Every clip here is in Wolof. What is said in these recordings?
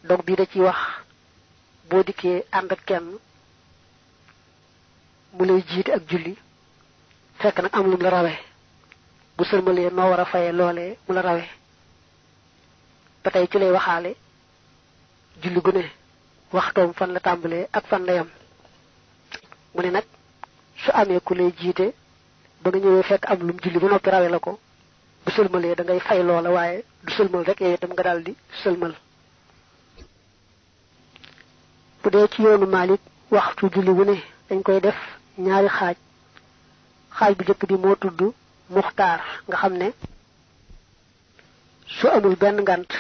dog bi da ci wax boo dikkee ànd ak kenn mu lay jiite ak julli fekk nag am lum la rawee bu sëlmalee noo war a faye loolee mu la rawee ba tey ci lay waxaale julli gu ne waxtoom fan la tàmbalee ak fan la yam mu ne nag su amee ku lay jiite ba nga ñëwee fekk am lum julli ba noppi rawee la ko bu sëlmalee da ngay fay loola waaye du sëlmal rek yow itam nga daal di sëlmal bu dee ci yoonu Maalik waxtu julli wu ne dañ koy def ñaari xaaj bu jëkk bi moo tudd muxtaar nga xam ne su amul benn ngant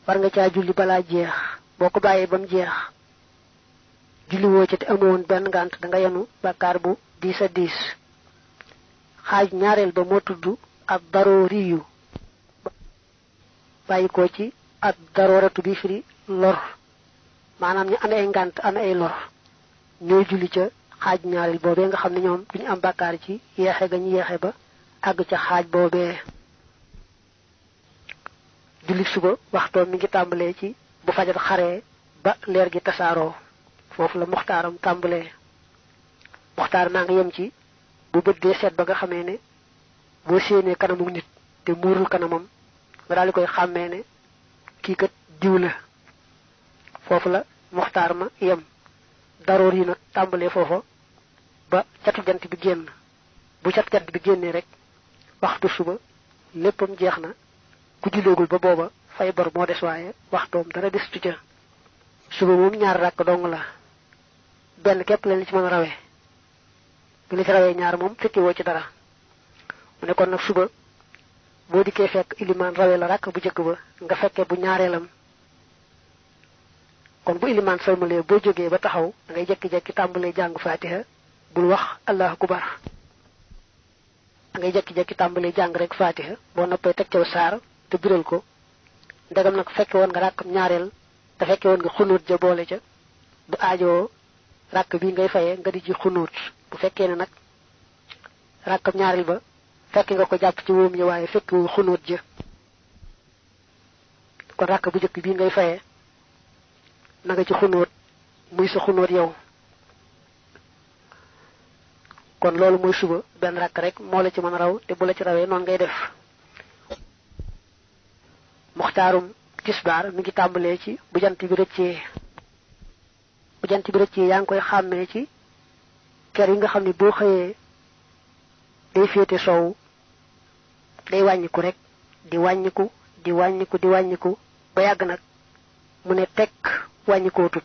war nga caa julli balaa jeex boo ko bàyyee ba mu jeex julli woo ca te amoon benn ngant da nga yenu bàkkaar bu diis a diis xaaj ñaareel ba moo tudd ab darooriyu bàyyi ko ci ab darooratu bi firi lor maanaam ñu amee ay ngant amee ay lor ñooy julli ca xaaj ñaareel boobee nga xam ne ñoom duñu am bàkkaar ci yeexe ga ñu yeexe ba àgg ca xaaj boobee julli suba waxtoom mi ngi tàmbalee ci bu fajar xaree ba leer gi tasaaroo foofu la muxtaaram tàmbalee muxtaar naa nga yem ci bu bët dee seet ba nga xamee ne boo séenee kanamu nit te muurul kanamam nga daal di koy xàmmee ne kii kat diw la foofu la muxtaar ma yem daroor yi nag tàmbalee foofa ba catu jant bi génn bu catu jant bi génnee rek waxtu suba léppam jeex na ku julleegul ba booba fay bor moo des waaye waxtoom dara destu ca suba moom ñaar rakk dong la benn képp leen ci mën a rawee bu la ci rawee ñaar moom fekki woo ci dara mu ne kon nag suba boo dikkee fekk ilimaan rawee la rakk bu jëkk ba nga fekkee bu ñaareelam kon bu ilimaan sëlmalee boo jógee ba taxaw da ngay jekki-jekki tàmbalee jàng fatiha bul wax allahu akbar da ngay jekki-jekki tàmbalee jàng rek fatiha boo noppee teg caw saar te biral ko ndegam nag fekke woon nga ràkkam ñaareel te fekke woon nga xunóot ja boole ca bu aajoo ràkk bi ngay fayee nga di ji xunóot bu fekkee ne nag ràkkam ñaareel ba fekk nga ko jàpp ci wóom yi waaye fekk wu xunóot ja kon ràkk bu jëkk bii ngay fayee na nga ci xunóot muy sa xunóot yow kon loolu mooy suba benn rakk rek moo la ci mën a raw te bu la ci rawee noonu ngay def muxtaarum tisbaar mi ngi tàmbalee ci bu jant bi rëccee yaa ngi koy xàmmee ci ker yi nga xam ne boo xëyee day féete soow day wàññiku rek di wàññiku ba yàgg nag mu ne tekk wàññikoo tut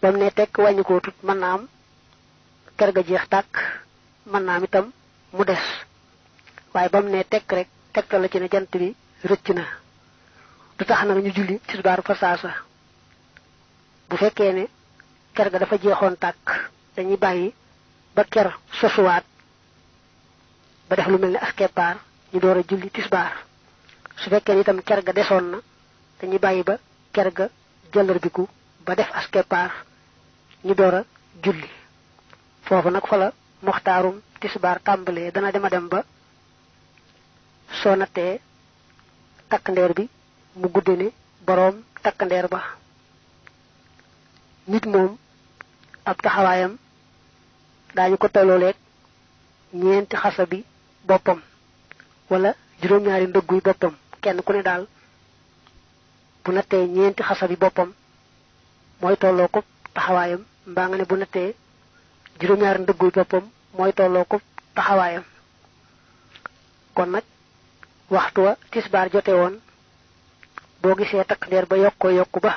ba mu ne tekk wàññikoo tut mën naa am ker ga jeex tàkk mën naa am itam mu des waaye ba mu ne tekk rek tegtal la ci ne jant bi rëcc na du tax nag ñu julli tisbaar fa saasa bu fekkee ne ker ga dafa jeexoon tàkk dañuy bàyyi ba ker sosuwaat ba def lu mel ne askeppaar ñu door a julli tisbaar su fekkee ne itam ker ga desoon na dañuy bàyyi ba ker ga jëllarbiku ba def askeppaar ñu door a julli foofu nag fa la muxtaarum tisbaar tàmbalee dana dem ba soo nattee takkandeer bi mu gudde ne boroom takkandeer ba nit moom ab taxawaayam daañu ko tollooleeg ñeenti xasa bi boppam wala juróom-ñaari ndëgguy boppam kenn ku ne daal bu nattee ñeenti xasa bi boppam mooy tolloo ko taxawaayam mbaa nga ne bu nattee juróom-ñaari ndëgguy boppam mooy tolloo ko taxawaayam kon nag waxtu wa tisbaar jote woon boo gisee takkandeer ba yokku ba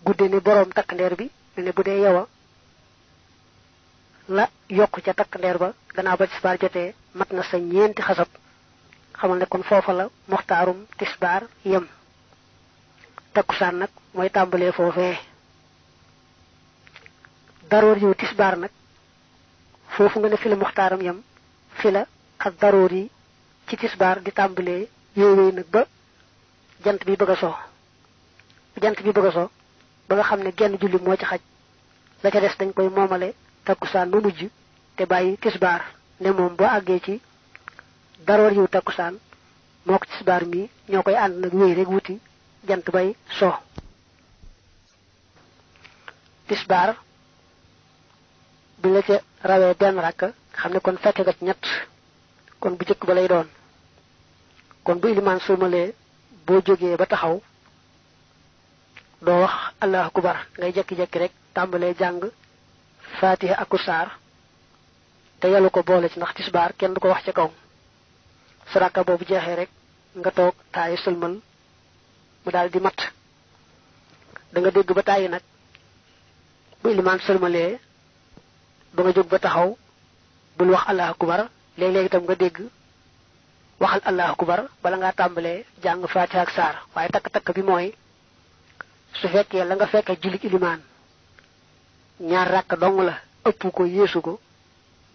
gudde ni boroom takkandeer bi ne bu dee yow la yokku ca takkandeer ba gannaaw ba tisbaar jotee mat na sa ñeenti xasab xamal ne kon foofa la muxtaarum tisbaar yem takkusaan nag mooy tàmbalee foofee daroor yu tisbaar nag foofu nga ne fi la muxtaaram yem fi la ak daroor yi ci tisbaar di tàmbalee yooyu nag ba jant bi bëgg a so ba nga xam ne genn julli moo ci xaj la ca des dañ koy moomale takkusaan ba mujj te bàyyi tisbaar ne moom boo àggee ci daroor yu takkusaan mok tisbar mi ñokoy and nak wéy rek wuti jant bay so tisbar bi la ca rawé ben rak xamné kon fekk nga ci ñett kon bu jëk ba lay doon kon bu iliman sulmalé bo joggé ba taxaw do wax allahu akbar ngay jekki-jekki rek tambalé jang fatiha ak sar te yalu ko bolé ci ndax tisbar kenn du ko wax ci kaw saraka bobu jexé rek nga tok tay sulmal mu dal di mat da nga dégg ba tay nak bu iliman sulmalé ba nga jog ba taxaw bul wax allahu akbar leg tam nga dégg waxal allahu akbar bala nga tambalé jang fatiha ak sar waye tak bi moy su fekkee la nga fekke julik iliman ñaar rak dong la ëpp ko yeesu ko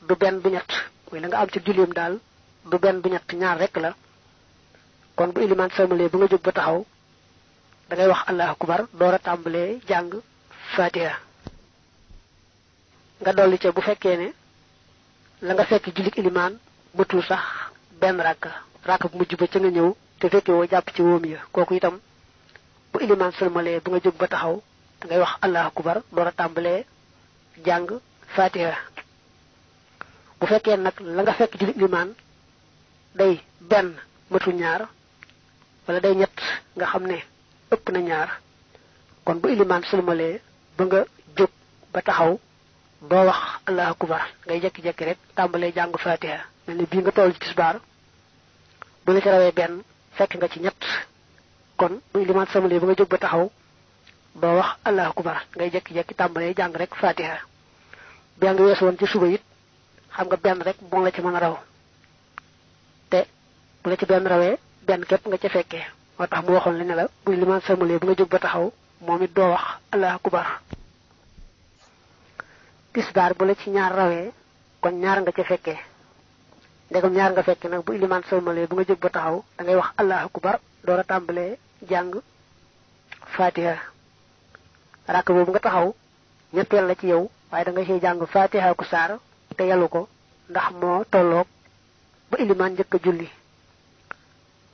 du ben bu ñett way la nga am ci julim dal du ben bu ñett ñaar rek la kon bu iliman salmalé bu nga jog ba taxaw da ngay wax allahu akbar doora tambalé jang fatiha nga dolli ci bu fekkee ne la nga fekk julik iliman mutul sax ben rak bu mujj ba ci nga ñew te fekke wo japp ci woom ya koku itam bu iliman salmalé bu nga jog ba taxaw da ngay wax allahu akbar doora tambalé jang fatiha bu fekkee nak la nga fekk julik iliman day ben matu ñaar wala day ñett nga xamné ëpp na ñaar kon bu iliman salmalé ba nga jog ba taxaw do wax allahu akbar ngay jekki-jekki rek tambalé jang fatiha melni bi nga toll ci tisbar bu la ci rawé ben fekk nga ci ñett kon bu iliman salmalé ba nga jog ba taxaw do wax allahu akbar ngay jekki-jekki tambalé jang rek fatiha bi nga wess won ci suba yit xam nga ben rek mo la ci mëna raw te bu la ci ben rawé ben kep nga ci fekke motax mu waxon la bu iliman salmalé ba nga jog ba taxaw momit do wax allahu akbar tisbar bu la ci ñaar rawé kon ñaar nga ci fekke ndegam ñaar nga fekke nak bu iliman salmalé bu nga jog ba taxaw da ngay wax allahu akbar doora tambalé jang fatiha rak bobu nga taxaw ñettel la ci yow waye da nga ci jang fatiha ku sar te yalu ko ndax mo tolok ba iliman jëk julli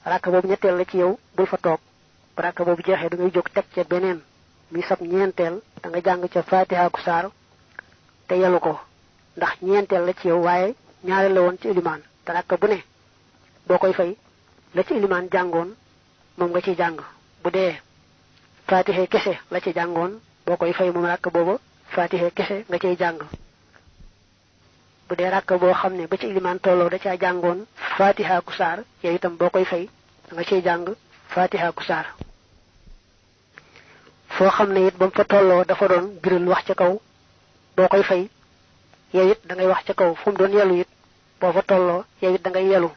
rak bobu ñettel la ci yow bul fa tok rak bobu jexé da ngay jog tek ci benen mi sab ñentel da nga jang ci fatiha ku sar te yalu ko ndax ñentel la ci yow waye ñaare la won ci iliman te rak bu ne bokoy fay la ci iliman jangon mom nga ci jang bu dé fatiha kesse la ci jangon bokoy fay mom rak bobu fatiha kesse nga ci jang bu dé rak bo xamné ba ci iliman tolo da ca jangon fatiha ku sar yow itam bokoy fay nga ci jang fatiha ku sar fo xamné it bam fa tolo dafa don birul wax ci kaw bokoy fay yow it da ngay wax ci kaw fu mu don yelu it bo fa tolo yow it da ngay yelu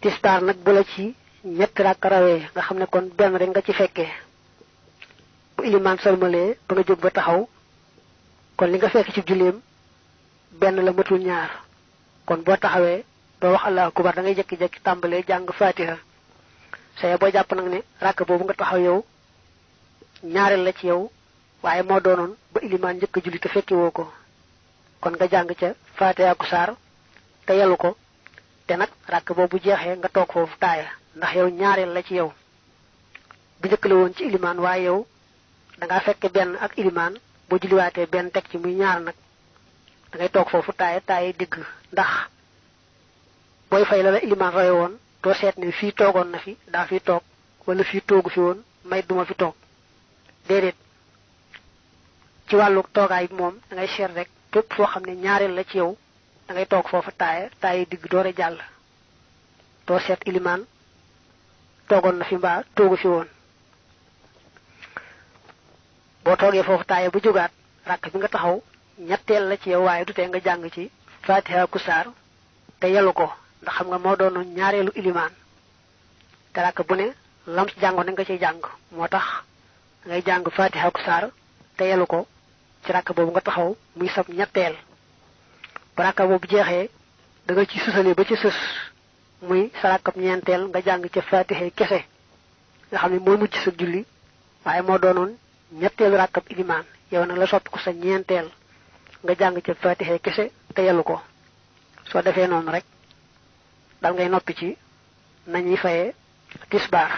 tistar nak bu la ci ñett rak rawé nga xamné kon ben rek nga ci fekke bu iliman salmalé ba nga jog ba taxaw kon li nga fekk ci juleem ben la matul ñaar kon bo taxawé do wax allahu akbar da ngay jekki-jekki tambalé jang fatiha say bo japp nak ne rak bobu nga taxaw yow ñaarel la ci yow waye mo doonon ba iliman jëk julli te fekki woko kon nga jang ca fatiha ku sar te yalu ko te nak rak bobu jexé nga tok fofu taaya ndax yow ñaarel la ci yow bu jëk la won ci iliman waye yow da nga fekk ben ak iliman bo julli waté ben tek ci muy ñaar nak da ngay tok fofu taaya digg ndax boy fay la iliman ray won do set ni fi togon na fi da fi tok wala fi togu fi won may duma fi tok dedet ci walu togay mom da ngay xer rek tepp fo xamne ñaarel la ci yow da ngay tok fofu taaya digg doore jall do set iliman togon na fi mba togu fi won bo toge fofu taaya bu jogat rak bi nga taxaw ñettel la ci yow waye dute nga jang ci fatiha ku sar te yalu ko ndax xam nga mo doon ñaarelu iliman te rak bu ne lam ci jangon nga ci jang motax ngay jang fatiha ku sar te yalu ko ci rak bobu nga taxaw muy sab ñettel rak bobu jexé da nga ci susale ba ci sus muy sarakam ñentel nga jang ci fatiha kesse nga xamni mo mucc sa julli waye mo doonon ñettel rakab iliman yow nak la sopp ko sa ñentel nga jang ci fatiha kesse te yalu ko so defé non rek dal ngay noppi ci nañuy fayé tisbar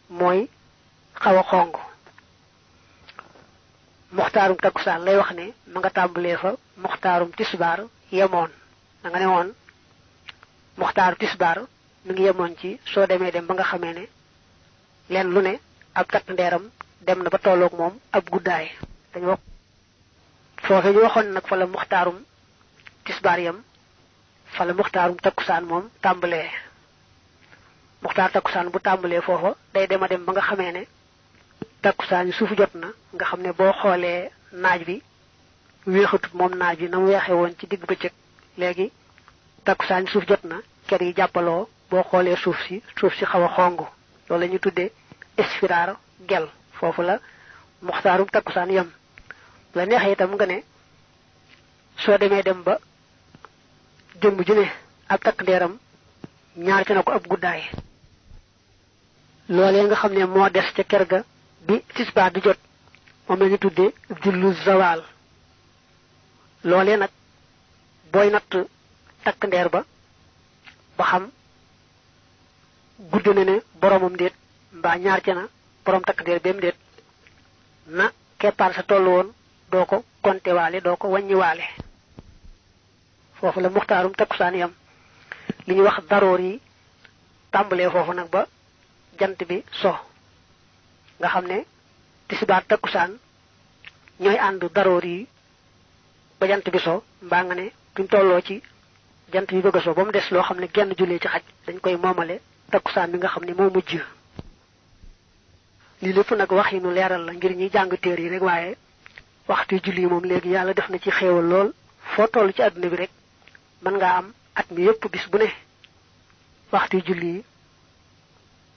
moy xawa xong muxtarum takusan lay wax ne ma nga tambulé fa muxtarum tisbar yemon da nga ne won muxtar tisbar mi ngi yemon ci so démé dem ba nga xamé ne len lu ne ab tak nderam dem na ba tolok mom ab guddaay dañu wax fofé ñu waxon nak fa la muxtarum tisbar yam fa la muxtarum takusan mom tambulé muxtar takusan bu tambulé fofu day dema dem ba nga xamé ne takusan suufu jotna nga xamné bo xolé naaj bi wéxatut mom naaj bi nam wéxé won ci digg bëccëg légui takusan suuf jotna kër yi jappalo bo xolé suuf si xawa xongu lolou lañu tuddé isfirar gel fofu la muxtarum takusan yam la nexé itam nga né so démé dem ba jëm ju né ak tak nderam ñaar ci nako ab guddaay lolé nga xamné mo dess ci kër ga bi tisba di jot mom lañu tuddé jullu zawal lolé nak boy nat tak ndeer ba xam gudduna ne boromum deet mba ñaar ci na borom tak ndeer bem deet na képar sa tollu won doko konté walé doko wañi walé fofu la muxtarum takusan yam liñu wax darori tambalé fofu nak ba jant bi so nga xamné tisbar takusan ñoy andu darori ba jant bi so mba nga né buñ tollo ci jant bi bëgg so bam dess lo xamné genn julé ci xaj dañ koy momalé takusan bi nga xamné mo mujj li lepp nak wax yi nu léral la ngir ñi jang téré yi rek wayé waxtu julli mom légui yalla def na ci xéewal lool fo tollu ci aduna bi rek man nga am at mi yépp bis bu né waxtu julli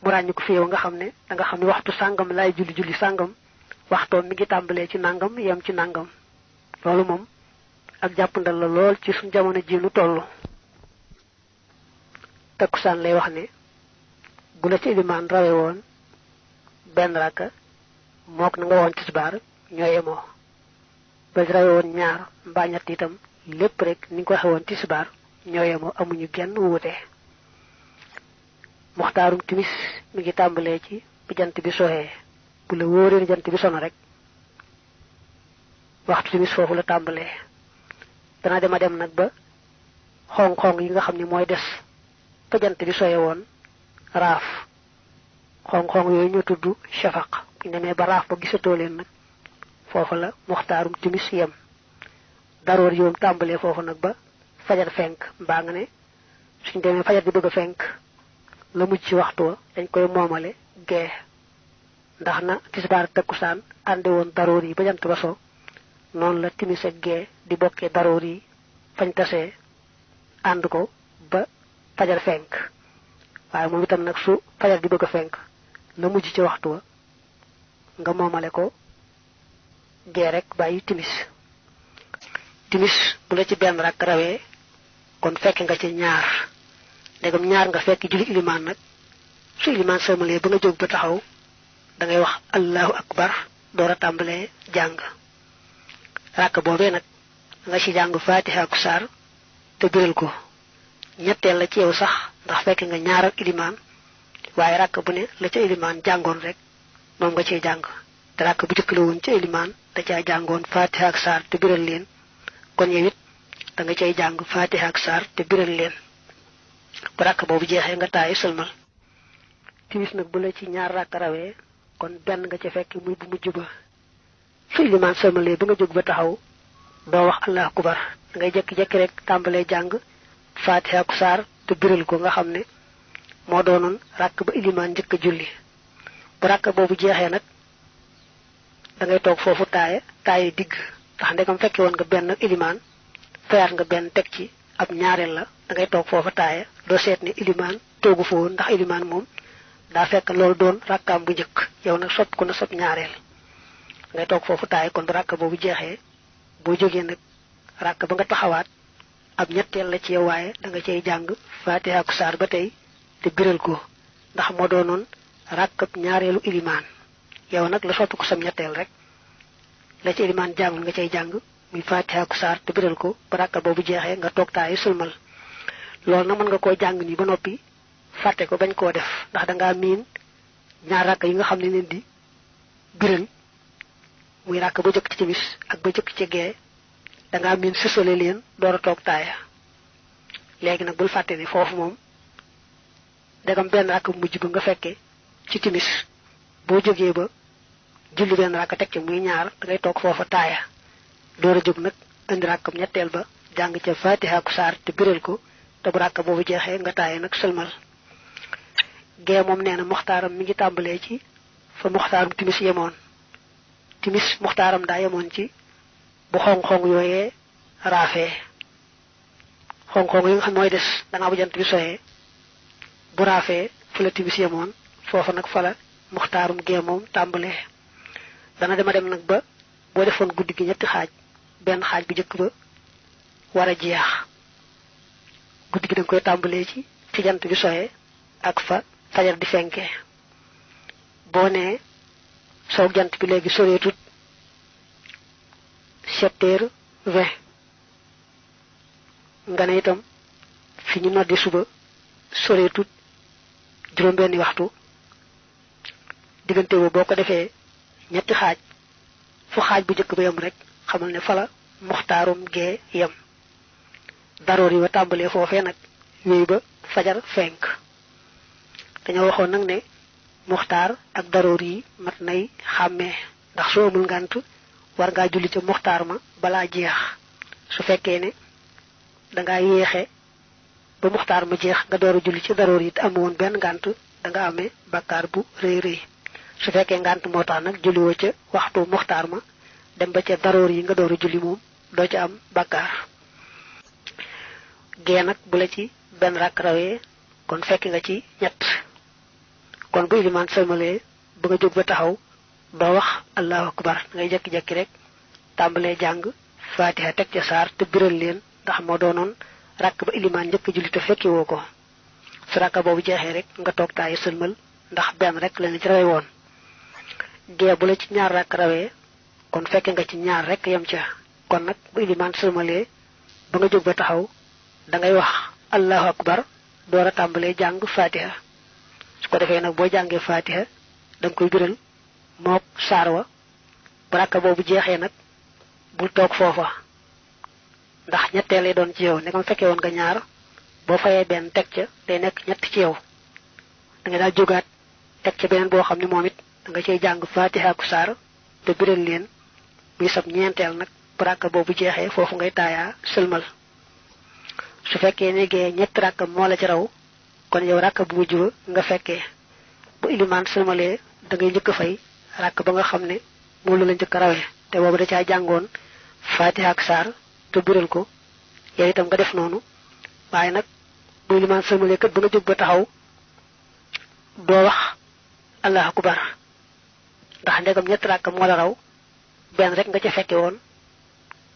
mu rañ ko fiyew nga xamné da nga xamné waxtu sangam lay julli sangam waxto mi ngi tambalé ci nangam yam ci nangam lolu mom ak jappandal la lool ci sun jamono ji lu tollu takusan lay wax né bu la ci liman rawé won ben raka mok na nga won tisbar ñoyemo ba rawé won ñaar mba ñatt itam lepp rek ni ko xewon tisbar ñoyemo amuñu genn wuté muxtarum timis mi ngi tambalé ci bi jant bi soxé bu la wóoré jant bi sono rek waxtu timis fofu la tambalé dana dem nak ba xong xong yi nga xamni moy dess fa jant bi soyé won raaf xong xong yoy ñu tuddu shafaq ñu démé ba raaf ba gisato len nak fofu la muxtarum timis yam daror yoom tambalé fofu nak ba fajar fenk ba nga né suñu démé fajar di bëgg fenk la mu ci waxtu dañ koy momalé gé ndax na tisbar takusan ande won daror yi ba jant ba so non la timis ak gé di bokké daror yi fañ tassé and ko ba fajar fenk waye mo itam nak su fajar di bëgg fenk la mujj ci waxtu nga momalé ko gé rek bayyi timis bu la ci ben rak rawé kon fekk nga ci ñaar degam ñaar nga fekk julli iliman nak su iliman sëmalé ba nga jog ba taxaw da ngay wax allahu akbar doora tambalé jang rak bobé nak nga ci jang fatiha ak sar te biral ko ñettel la ci yow sax ndax fekk nga ñaar ak iliman waye rak bu ne la ci iliman jangon rek mom nga ci jang te rak bu jëk la won ci iliman da ca jangon fatiha ak sar te biral leen kon yewit da nga cey jang fatiha ak sar te biral leen bu rak bobu jexé nga tay selmal timis nak bu la ci ñaar rak rawé kon ben nga ci fekk muy bu mujj ba su liman selmalé ba nga jog ba taxaw do wax allah akbar ngay jek jek rek tambalé jang fatiha ak sar te biral ko nga xamné mo doonon rak ba iliman jëk julli bu rak bobu jexé nak da ngay tok fofu taay digg tax ndegam fekke won nga ben iliman fayar nga ben tek ci ab ñaarel la da ngay tok fofu taay do set ni iliman togu fo ndax iliman mom da fekk lool doon rakam bu jëk yow nak sopp ko na sopp ñaarel ngay tok fofu taay kon bu rak bobu jexé bo joggé nak rak ba nga taxawaat ab ñettel la ci yow waye da nga cey jang fatiha ak sar ba tay te biral ko ndax mo doonon rakab ñaarelu iliman yow nak la sopp ko sam ñettel rek la ci iliman jang nga cey jang muy fatiha ak sar te biral ko baraka bobu jexé nga tok tay sulmal lool na mën nga ko jàng ni ba noppi fàtte ko bañ koo def ndax da ngaa miin ñaar rakk yi nga xam ne leen di biral muy rakk ba jëkk ci timis ak ba jëkk ci gee da ngaa miin sësale leen door a toog taaya léegi nag bul fàtte ni foofu moom dagam benn rakk mujj ba nga fekke ci timis boo jógee ba julli benn rakk teg ci muy ñaar da ngay toog foofa taaya door a jóg nag indi rakkam ñetteel ba jàng ca fatiha ku saar te biral ko te bu rakk boobu jeexee nga taaya nag sëlmal gee moom nee na muxtaaram mi ngi tàmbalee ci fa muxtaarum timis yemoon timis muxtaaram daa yemoon ci bu xong-xong yooyee raafee xong-xong yi nga xam mooy des dangaa bu jant bi soyee bu raafee fa la timis yemoon foofa nag fa la muxtaarum gee moom tàmbalee dana dem nag ba boo defoon guddi gi ñetti xaaj benn xaaj bu jëkk ba war a jeex guddi gi danga koy tàmbalee ci fi jant bi soyee ak fa fajar di fenke boo nee soog jant bi léegi soreetut 7h20 nga ne itam fi ñu noddi suba soreetut juróom-benni waxtu diggante boobu boo ko defee ñetti xaaj fu xaaj bu jëkk ba yem rek xamal ne fala muxtaarum gee yem daroor yi wa tàmbalee foofee nag yooyu ba fajar fenk dañoo waxoon nag ne muxtaar ak daroor yi mat nay xàmmee ndax soo amul ngànt war ngaa julli ca muxtaar ma balaa jeex su fekkee ne dangaa yéexe ba muxtaar ma jeex nga door a julli ci daroor yi te amoon benn ngànt danga amee bakkaar bu rëy rëy su fekkee ngànt moo tax nag julliwoo ca waxtu muxtaar ma dem ba ca daroor yi nga door a julli moom doo ca am bakkaar gee nag bu la ci benn rakk rawee kon fekk nga ci ñett kon bu ilimaan sëlmalee ba nga jóg ba taxaw doo wax allahu akbar ngay jekki-jekki rek tàmbalee jàng fatiha teg ca saar te biral leen ndax moo doonoon rakk ba ilimaan njëkk julli te fekki woo ko su rakka boobu jeexee rek nga toog taayi sëlmal ndax benn rek la ci rawee woon gee bu la ci ñaar rakk rawee kon fekke nga ci ñaar rek yem ca kon nag bu ilimaan sëlmalee ba nga jóg ba taxaw da ngay wax allahu akbar door a tàmbalee jàng fatiha su ko defee nag boo jàngee fatiha da nga koy biral mook saar wa bu rakka boobu jeexee nag bul toog foofa ndax ñettee lay doon ci yow ne ko fekkee woon nga ñaar boo fayee benn teg ca day nekk ñett ci yow da nga daal jógaat teg ca beneen boo xam ne moom it da nga cay jàng fatiha ku saar te biral leen muy sab ñeenteel nag bu rakka boobu jeexee foofu ngay taayaa sëlmal su fekkee ne gee ñetti rakka moo la ci raw kon yow rakka bu mujj ba nga fekkee bu ilimaan sëlmalee da ngay njëkk a fay rakk ba nga xam ne moom la njëkk a rawee te boobu da caa jàngoon fatiha ak saar te biral ko yow itam nga def noonu waaye nag bu ilimaan sëlmalee kat ba nga jóg ba taxaw doo wax allahu akbar ndax ndegam ñetti rakk moo la raw benn rek nga ca fekke woon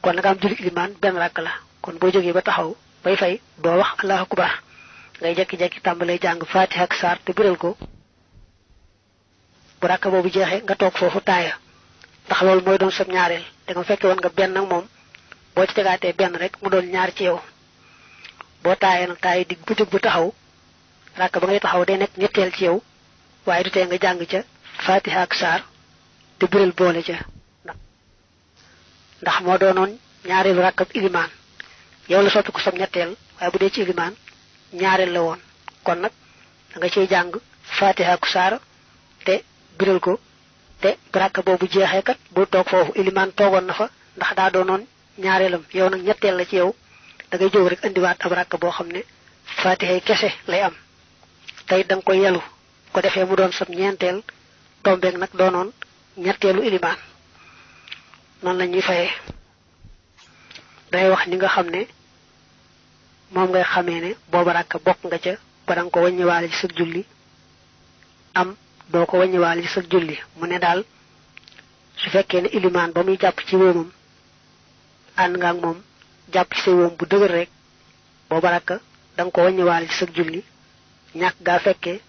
kon nga am julli ilimaan benn rakk la kon boo jógee ba taxaw bay fay doo wax allahu akbar ngay jekki-jekki tàmbalee jàng fatiha ak saar te biral ko bu rakk boobu jeexee nga toog foofu taaya ndax loolu mooy doon sab ñaareel da nga fekke woon nga benn nag moom boo ci tegaatee benn rek mu doon ñaar ci yow boo taayee nag taay digg bu jóg bu taxaw rakk ba ngay taxaw day nekk ñetteel ci yow waaye du tee nga jàng ca fatiha ak saar te biral boole ca ndax moo doonoon ñaareelu rakkab ilimaan yow la soppi ko sab ñetteel waaye bu dee ci ilimaan ñaareel la woon kon nag da nga ciy jàng fatiha ak saar te biral ko te bu rakk boobu jeexee kat bul toog foofu ilimaan toogoon na fa ndax daa doonoon ñaareelam yow nag ñetteel la ci yow da ngay jóg rek indiwaat ab rakk boo xam ne fatiha kese lay am tey da nga koy yelu ko defee mu doon sab ñeenteel tombeeg nag doonoon ñetteelu ilimaan noonu la ñuy fayee day wax ni nga xam ne moom ngay xamee ne booba rakk bokk nga ca ba danga ko wàññiwaale ci sa julli am doo ko wàññiwaale ci sa julli mu ne daal su fekkee ne ilimaan ba muy jàpp ci wóomam ànd nga ak moom jàpp ci say wóom bu dëgër rek booba rakk danga ko wàññiwaale ci sa julli ñàkk gaa fekkee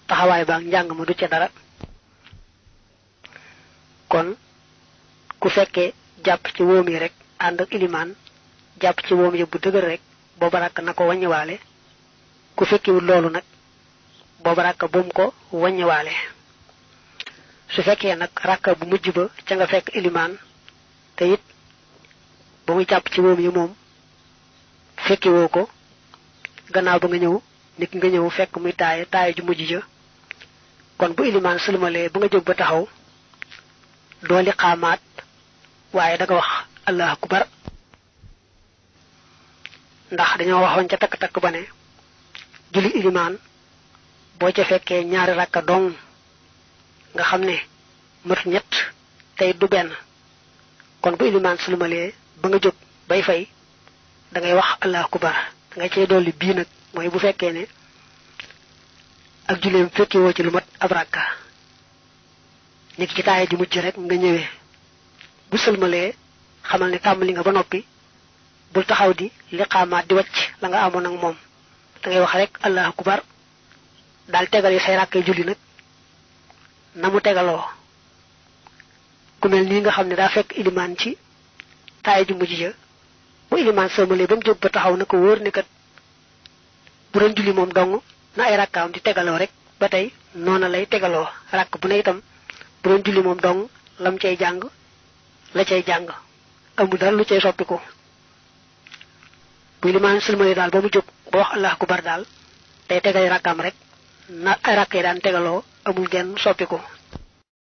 taxawaay baak njàng ma du ca dara kon ku fekkee jàpp ci wóom yi rek ànd ak ilimaan jàpp ci wóom yi bu dëgër rek booba rakk na ko wàññiwaale ku fekkiwul loolu nag boobu rakka bum ko wàññiwaale. su fekkee nag rakka bu mujj ba ca nga fekk ilimaan te it ba muy jàpp ci moom yi moom fekkiwoo ko gannaaw ba nga ñëw nit nga ñëw fekk muy taaya ju mujj ja kon bu ilimaan sëlmalee ba nga jóg ba taxaw doo li xaamaat waaye da nga wax allahu akbar ndax dañoo waxoon ca takk-takk ba ne julli ilimaan boo ca fekkee ñaari rakka dong nga xam ne mat ñett tey du benn kon bu ilimaan sëlmalee ba nga jóg bay fay da ngay wax allahu akbar da nga cey dolli bii nag mooy bu fekkee ne ak julleem fekki woo ci lu mat ab rakka nekk ci taaya ju mujj rek nga ñëwee bu sëlmalee xamal ne tàmbali nga ba noppi bul taxaw di liqaamaat di wacc la nga amoon ak moom da ngay wax rek allahu akbar daal tegal yi say rakkay julli nag na mu tegaloo ku mel nii nga xam ne daa fekk ilimaan ci taaya ju mujj ja bu ilimaan sëlmalee ba mu jóg ba taxaw na ko wóor ne kat bu doon julli moom dong na ay rakkaam di tegaloo rek ba tey noona lay tegaloo rakk bu ne itam bu doon julli moom dong lam cay jàng la cay jàng amul dara lu cay soppiku bu limaan sëlmale daal ba mu jóg ba wax allahu akbar daal day tegal rakkaam rek na ay rakk yi daan tegaloo amul genn soppiku